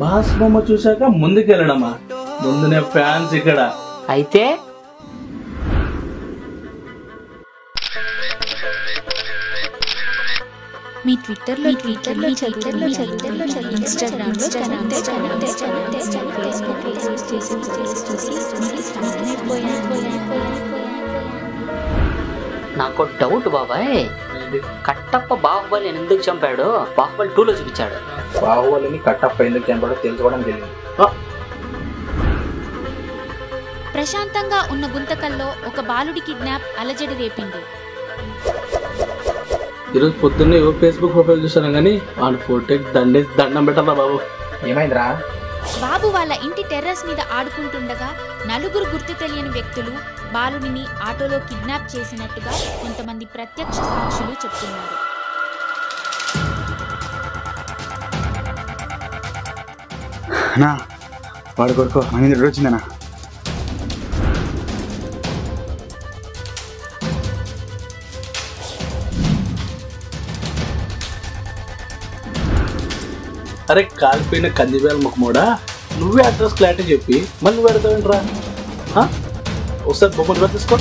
Boss బొమ్మ చూశాక ముందుకెళ్ళడమా? ముందునే fans ఇక్కడ. అయితే మీ ట్విట్టర్లో ఇన్స్టాగ్రామ్లో నాకు డౌట్ బాబాయ్, కట్టప్ప బాహుబలి ఎందుకు చంపాడు? బాహుబలి 2లో చూపించాడు. బాహుబలిని కట్టప్ప ఎందుకు చంపాడో తెలుసుకోవడం తెలియదు. ప్రశాంతంగా ఉన్న గుంతకల్లో ఒక బాలుడి కిడ్నాప్ అలజడి రేపింది. ఈరోజు పొద్దున్నే ఫేస్బుక్ ప్రొఫైల్ చూసాను కానీ వాళ్ళ ఫోటోకి దండం పెట్టాలా బాబు. ఏమైందిరా? బాబు వాళ్ళ ఇంటి టెర్రస్ మీద ఆడుకుంటుండగా నలుగురు గుర్తు తెలియని వ్యక్తులు బాలుడిని ఆటోలో కిడ్నాప్ చేసినట్టుగా కొంతమంది ప్రత్యక్ష సాక్షులు చెప్తున్నారు. వాడు కొడుకో మహేంద్ర వచ్చిందనా? అరే కాలిపోయిన కందివేల ముఖమోడా, నువ్వే అడ్రస్ క్లారిటీ చెప్పి మళ్ళీ పెడతావేంట్రా? ఒకసారి బొమ్మలు తీసుకో.